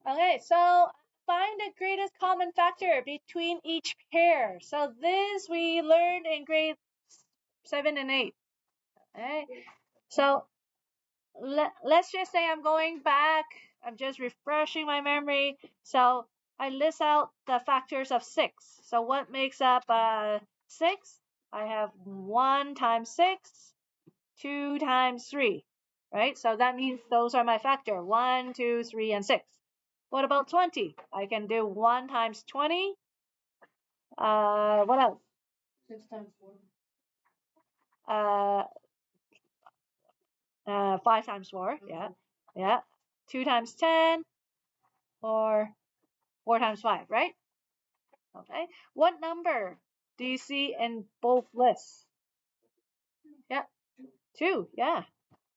Okay, so find the greatest common factor between each pair. So this we learned in grade 7 and 8. Okay, so let's just say I'm going back. I'm just refreshing my memory. So I list out the factors of 6. So what makes up 6? I have 1 times 6, 2 times 3, right? So that means those are my factor, 1, 2, 3, and 6. What about 20? I can do 1 times 20. What else? 6 times 4. 5 times 4, yeah. Yeah. 2 times 10, or 4 times 5, right? Okay. What number do you see in both lists? Yeah, 2, yeah.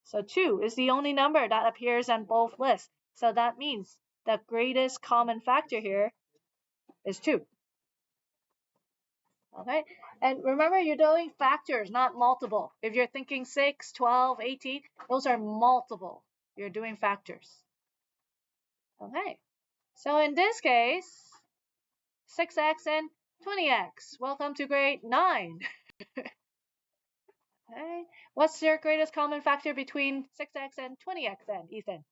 So 2 is the only number that appears on both lists. So that means the greatest common factor here is 2. Okay, and remember you're doing factors, not multiple. If you're thinking 6, 12, 18, those are multiple. You're doing factors. Okay, so in this case, 6x and 20x. Welcome to grade 9. Okay, what's your greatest common factor between 6x and 20x then, Ethan?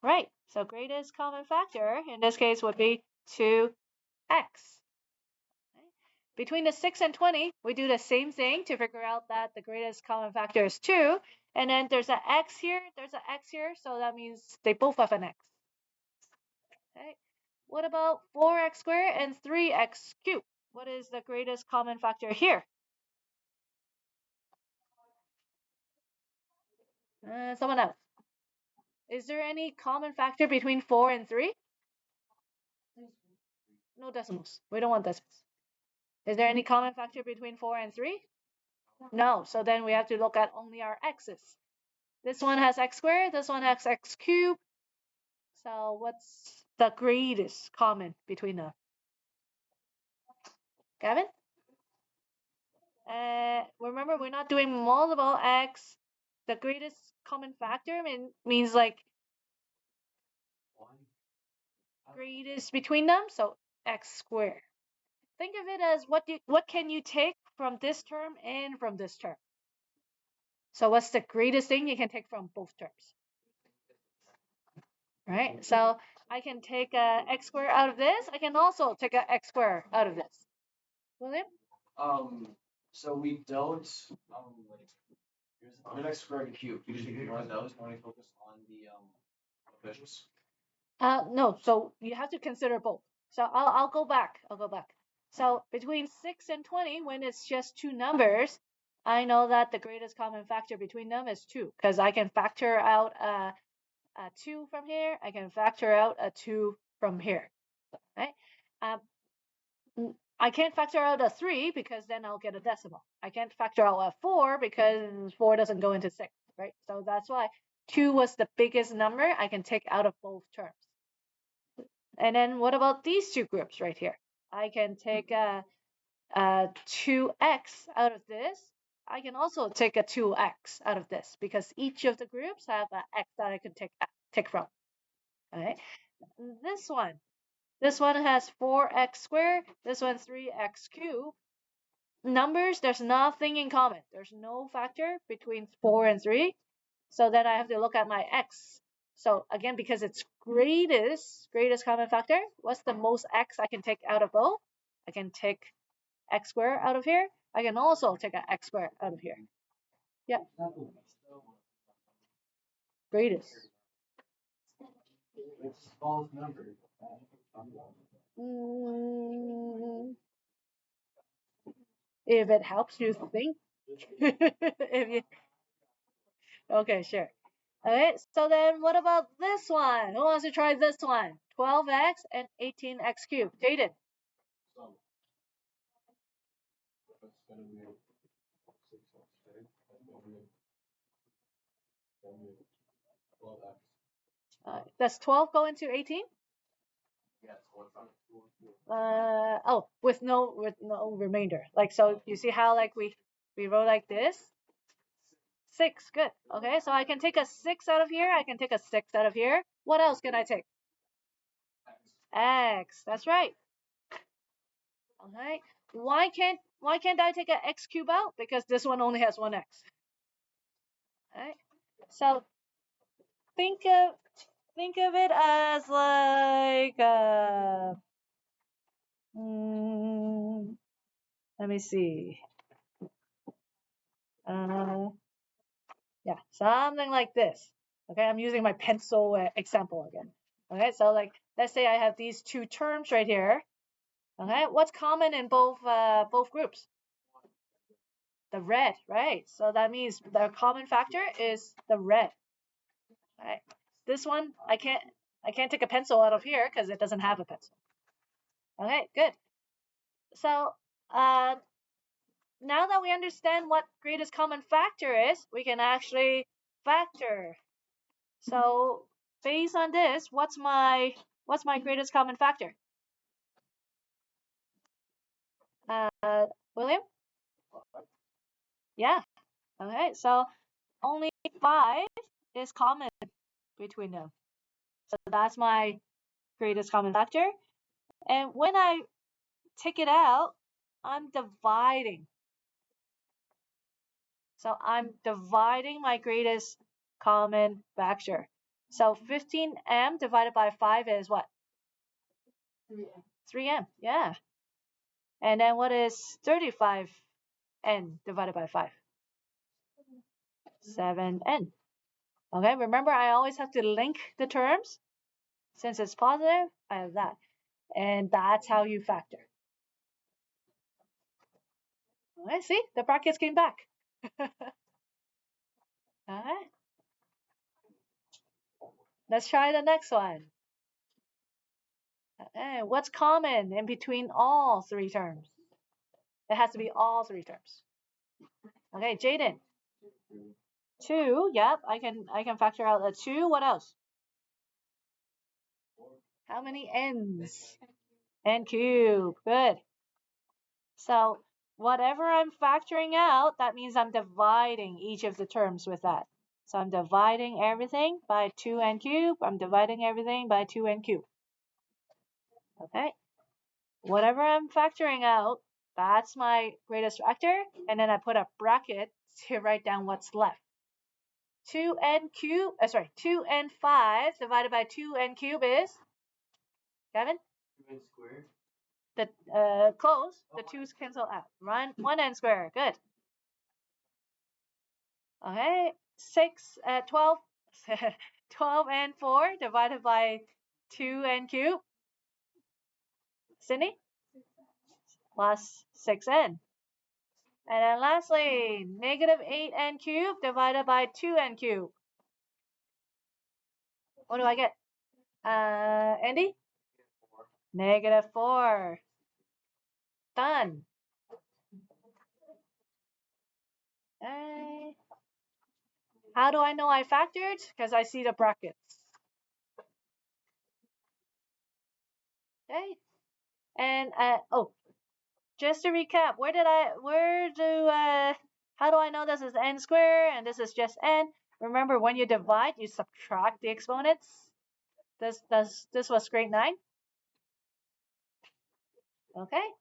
Right, so greatest common factor in this case would be 2x. Between the 6 and 20, we do the same thing to figure out that the greatest common factor is 2. And then there's an x here, there's an x here, so that means they both have an x. Okay. What about 4x squared and 3x cubed? What is the greatest common factor here? Someone else. Is there any common factor between 4 and 3? No decimals. We don't want decimals. Is there any common factor between 4 and 3? No. So then we have to look at only our x's. This one has x squared, this one has x cubed. So what's the greatest common between them? Gavin? Remember, we're not doing multiple x. The greatest common factor means like greatest between them, so x squared. Think of it as what can you take from this term and from this term? So what's the greatest thing you can take from both terms? Right? So I can take a x squared out of this. I can also take a x squared out of this. William? So we don't here's an x squared and cube. You just ignore those when we focus on the coefficients. No, so you have to consider both. So I'll go back. So between 6 and 20, when it's just two numbers, I know that the greatest common factor between them is 2, because I can factor out a 2 from here. I can factor out a 2 from here. Right? I can't factor out a 3 because then I'll get a decimal. I can't factor out a 4 because 4 doesn't go into 6, right? So that's why 2 was the biggest number I can take out of both terms. And then what about these two groups right here? I can take a 2x out of this. I can also take a 2x out of this because each of the groups have an x that I can take from. Okay. This one has 4x squared. This one 3x cubed. Numbers, there's nothing in common. There's no factor between 4 and 3. So then I have to look at my x. So again, because it's greatest common factor, what's the most x I can take out of both? I can take x squared out of here. I can also take an x squared out of here. Yeah. Greatest. It's smallest number. If it helps you think. If you... Okay, sure. Okay, so then what about this one? Who wants to try this one? 12x and 18x cubed. Jaden. Does 12 go into 18? Oh, with no remainder. Like, so you see how like we wrote like this? 6, good. Okay, so I can take a 6 out of here. I can take a 6 out of here. What else can I take? X, that's right. Okay, why can't I take an x cube out? Because this one only has one x. Okay, so think of it as like let me see. Yeah, something like this. Okay, I'm using my pencil example again. Okay, so like let's say I have these two terms right here. Okay, what's common in both groups? The red, right? So that means the common factor is the red. Right. This one I can't take a pencil out of here because it doesn't have a pencil. Okay, good. So now that we understand what greatest common factor is, we can actually factor. So based on this, what's my greatest common factor? William? Yeah. Okay, so only 5 is common between them. So that's my greatest common factor. And when I take it out, I'm dividing. So I'm dividing my greatest common factor. So 15m divided by 5 is what? 3m, yeah. And then what is 35n divided by 5? 7n. Okay, remember I always have to link the terms. Since it's positive, I have that. And that's how you factor. Okay, see, the brackets came back. Alright. Let's try the next one. What's common in between all 3 terms? It has to be all 3 terms. Okay, Jaden. 2, yep, I can factor out a 2. What else? How many n's? N cube. Good. So whatever I'm factoring out, that means I'm dividing each of the terms with that. So I'm dividing everything by 2n cube. I'm dividing everything by 2n cube. Okay. Whatever I'm factoring out, that's my greatest factor. And then I put a bracket to write down what's left. 2n cube, 2n5 divided by 2n cube is, Kevin? 2n squared. The close, the 2's cancel out. 1n squared, good. Okay, 12, 12n4 divided by 2n cube. Cindy? Plus 6n. And then lastly, negative 8n cube divided by 2n cube. What do I get? Andy? Negative 4. Done. Okay. How do I know I factored? Because I see the brackets. Okay. And just to recap, how do I know this is n squared and this is just n? Remember, when you divide, you subtract the exponents. This was grade 9. Okay.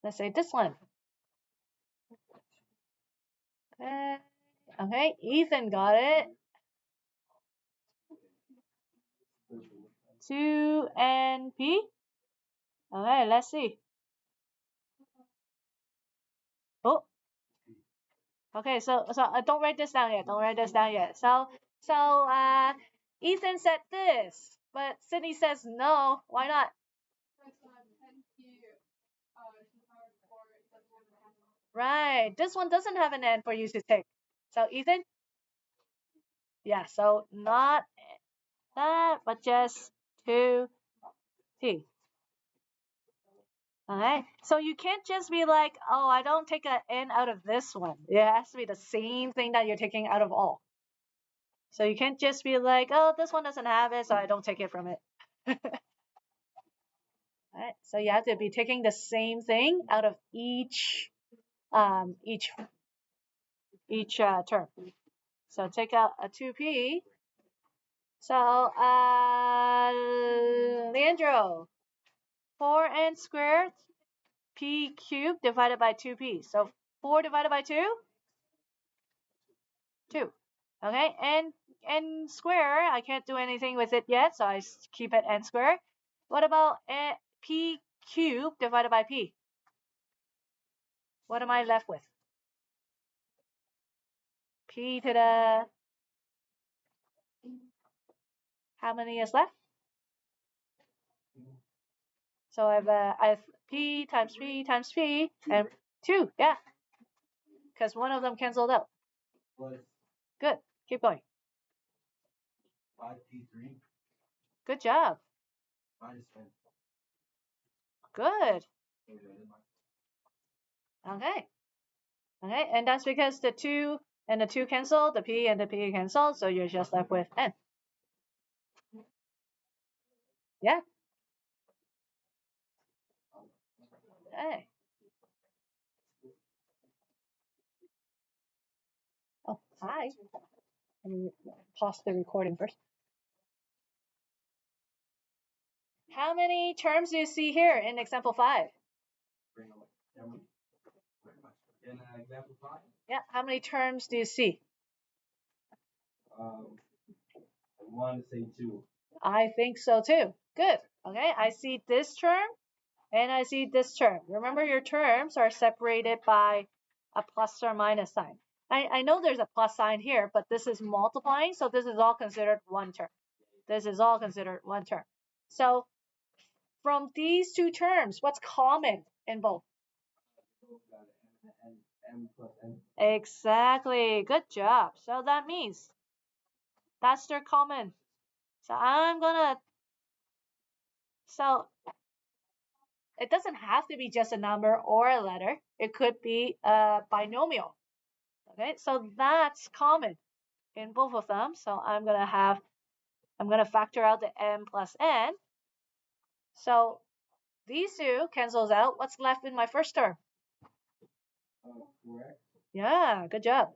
Let's say this one. Okay, Ethan got it. 2NP. Okay, let's see. Oh. Okay, so don't write this down yet. Don't write this down yet. So Ethan said this, but Sydney says no. Why not? Right. This one doesn't have an n for you to take. So Ethan? Yeah, so not that, but just 2t. Alright. So you can't just be like, oh, I don't take an n out of this one. It has to be the same thing that you're taking out of all. So you can't just be like, oh, this one doesn't have it, so I don't take it from it. All right, so you have to be taking the same thing out of each term. So take out a 2p. So Leandro, 4n squared p cubed divided by 2p. So 4 divided by 2, 2. Okay, and n square, I can't do anything with it yet, so I keep it n squared. What about p cubed divided by p? What am I left with? P to the, how many is left? So I have p times p times p and 2, yeah, because one of them canceled out. Good, keep going. 5p3. Good job. Minus 10. Good. Okay. Okay, and that's because the 2 and the 2 cancel, the p and the p cancel, so you're just left with n. Yeah. Okay. Oh, hi. Let me pause the recording first. How many terms do you see here in example 5? In example 5? Yeah, how many terms do you see? I want to say 2. I think so too. Good. Okay, I see this term and I see this term. Remember, your terms are separated by a plus or minus sign. I know there's a plus sign here, but this is multiplying, so this is all considered one term. This is all considered one term. So from these two terms, what's common in both? M plus n. Exactly. Good job. So that means that's their common. So it doesn't have to be just a number or a letter. It could be a binomial. Okay, so that's common in both of them. So I'm gonna factor out the m plus n. So these two cancels out. What's left in my first term? 4x. Yeah, good job.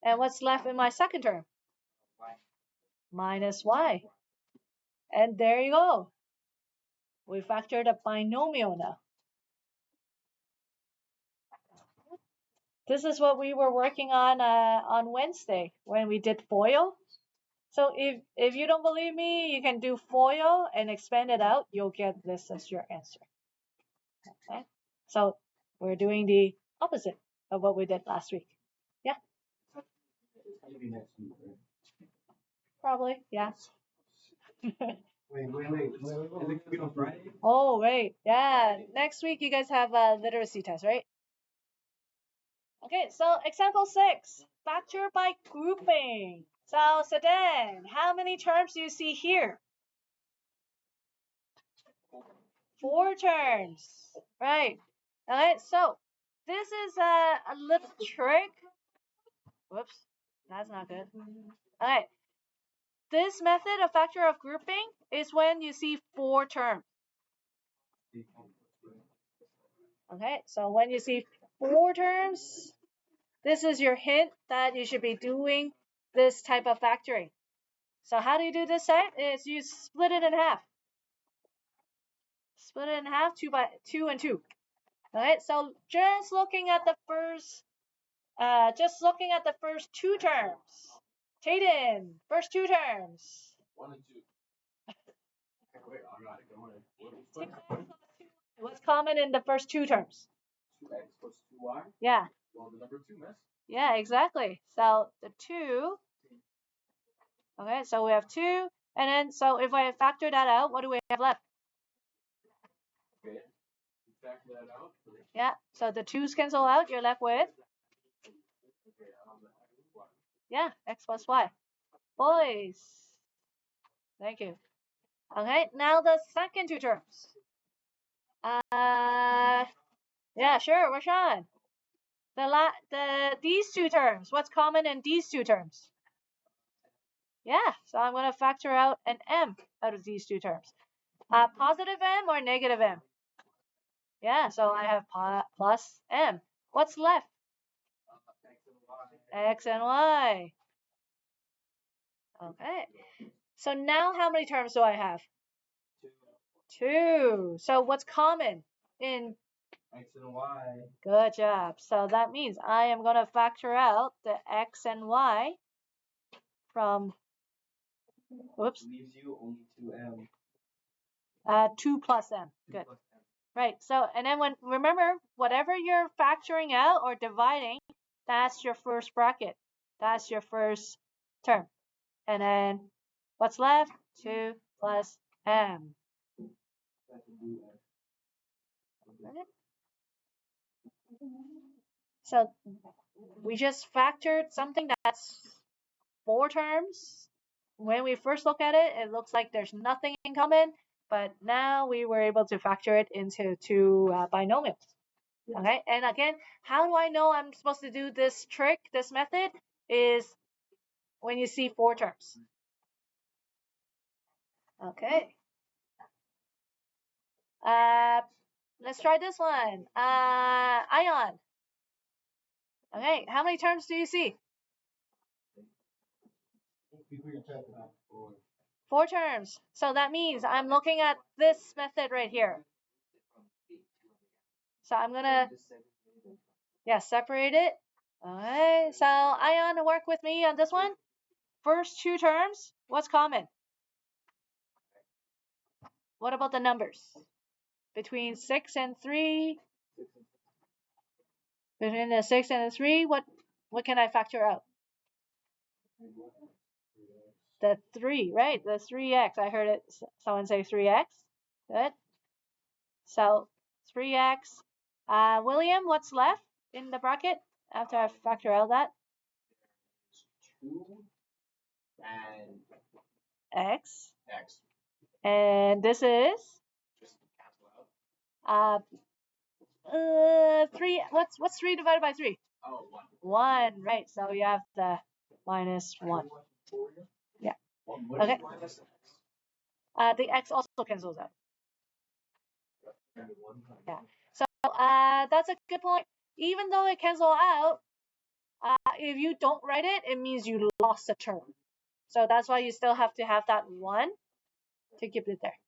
And what's left in my second term? Minus y. And there you go. We factored a binomial now. This is what we were working on Wednesday when we did FOIL. So if you don't believe me, you can do FOIL and expand it out. You'll get this as your answer. Okay? So we're doing the opposite of what we did last week. Yeah? Maybe next week, right? Probably, yeah. Wait. Is it going to be on Friday? Oh, wait. Yeah. Next week, you guys have a literacy test, right? Okay, so example 6. Factor by grouping. So, Sedan, how many terms do you see here? 4 terms. Right. Alright, so this is a little trick. Whoops, that's not good. Alright, this method of factor of grouping is when you see 4 terms. Okay, so when you see 4 terms, this is your hint that you should be doing this type of factoring. So how do you do this type? Is you split it in half. Split it in half, 2 and 2. Alright, so just looking at the first 2 terms. Tayden, first 2 terms. 1 and 2. Wait, I got it. Go ahead. What's common in the first 2 terms? 2x plus 2y? Yeah. Well, the number 2, miss. Yeah, exactly. So the 2. Okay, so we have 2. And then, so if I factor that out, what do we have left? Okay. Factor that out. Yeah, so the 2's cancel out. You're left with? Yeah, x plus y. Boys. Thank you. Okay, now the second 2 terms. Yeah, sure, Rashawn. These 2 terms. What's common in these 2 terms? Yeah, so I'm going to factor out an m out of these 2 terms. Positive m or negative m? Yeah, so I have plus m. What's left? X and y. Okay. So now how many terms do I have? Two. So what's common in X and Y. Good job. So that means I am going to factor out the x and y from, whoops, Leaves you only 2m. 2 plus m. 2 Good. plus m. Right. So, and then remember, whatever you're factoring out or dividing, that's your first bracket. That's your first term. And then what's left? 2 plus m. Okay. So we just factored something that's 4 terms. When we first look at it, it looks like there's nothing in common, but now we were able to factor it into 2 binomials. Okay, and again, how do I know I'm supposed to do this trick, this method? Is when you see 4 terms. Okay. Let's try this one. Ion. Okay, how many terms do you see? 4 terms. So that means I'm looking at this method right here. So I'm gonna, separate it. Alright, so Ion, work with me on this one. First 2 terms, what's common? What about the numbers? Between 6 and 3, between the 6 and the 3, what can I factor out? The 3, right? The 3x. I heard someone say 3x. Good. So 3x. William, what's left in the bracket after I factor out that? 2 and X. x. And this is Just cancel out. 3. What's 3 divided by 3? Oh, 1. 1, right? So you have the minus 1. Yeah. Okay. The x also cancels out. Yeah. So that's a good point. Even though it cancels out, if you don't write it, it means you lost a term. So that's why you still have to have that 1 to keep it there.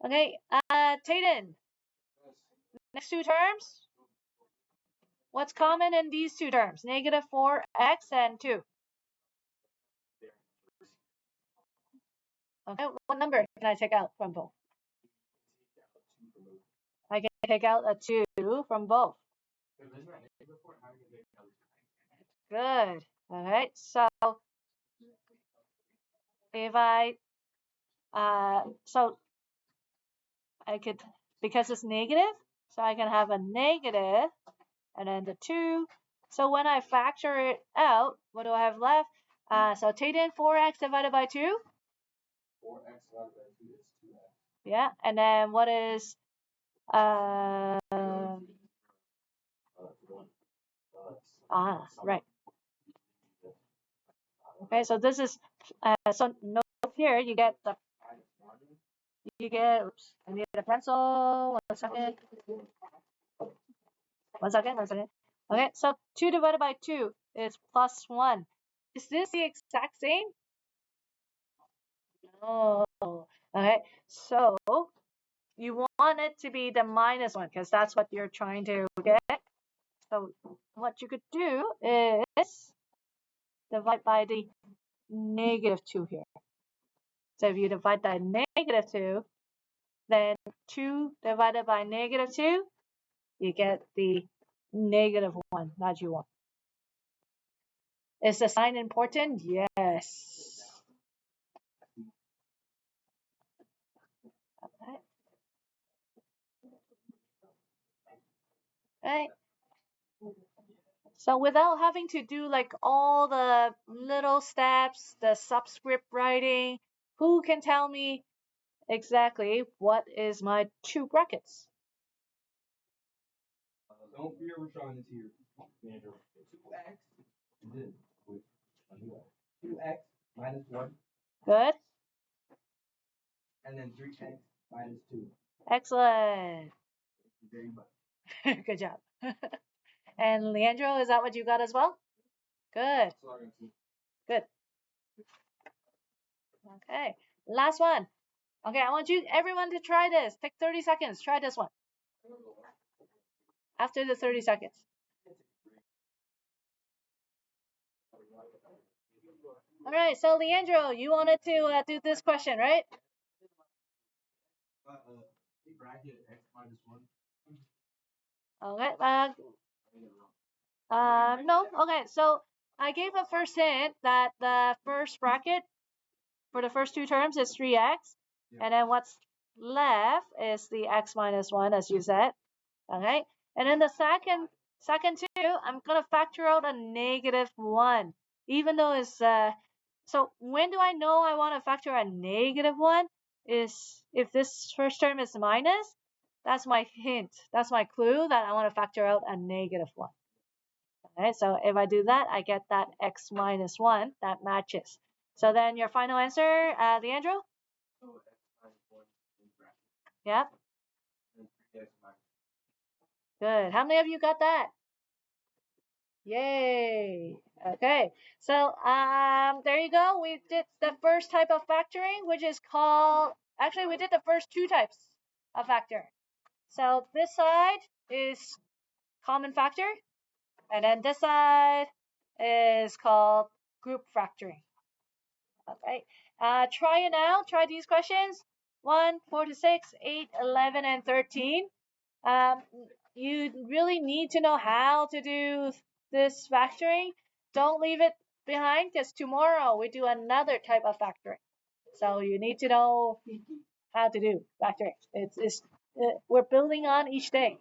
Okay. Tayden. Next 2 terms. What's common in these 2 terms? Negative 4x and 2. Okay. What number can I take out from both? I can take out a 2 from both. Good. All right. So if so I could, because it's negative, so I can have a negative and then the 2. So when I factor it out, what do I have left? So Tayden, 4x divided by 2. 4x divided by 2 is 2x. Yeah. And then what is right. Okay, so this is so note here you get the oops, I need a pencil. 1 second. 1 second, 1 second. Okay, so 2 divided by 2 is plus 1. Is this the exact same? No. Okay, so you want it to be the minus 1 because that's what you're trying to get. So what you could do is divide by the negative 2 here. So if you divide by negative 2, then 2 divided by negative 2, you get the negative 1 that you want. Is the sign important? Yes. Okay. Right. So without having to do like all the little steps, the subscript writing, who can tell me exactly what is my 2 brackets? Don't fear, Rashawn is here. 2x. 2x minus 1. Good. And then 3x minus 2. Excellent. Good job. And Leandro, is that what you got as well? Good. Good. Okay. Last one. Okay, I want everyone to try this. Take 30 seconds. Try this one. After the 30 seconds. All right, so Leandro, you wanted to do this question, right? Okay. No. Okay, so I gave a first hint that the first bracket for the first two terms is 3x, and then what's left is the x minus 1, as you said. Okay, and then the second two, I'm gonna factor out a negative 1, even though it's so when do I know I want to factor a negative 1? Is if this first term is minus, that's my hint, that's my clue that I want to factor out a negative 1. Okay, so if I do that, I get that x minus 1 that matches. So then your final answer, Leandro? Yep. Good. How many of you got that? Yay. Okay. So there you go. We did the first type of factoring, which is called, actually we did the first two types of factor. So this side is common factor, and then this side is called group factoring. Okay. Try it now. Try these questions. 1, 4 to 6, 8, 11, and 13. Um, you really need to know how to do this factoring. Don't leave it behind, because tomorrow we do another type of factoring. So you need to know how to do factoring. We're building on each day.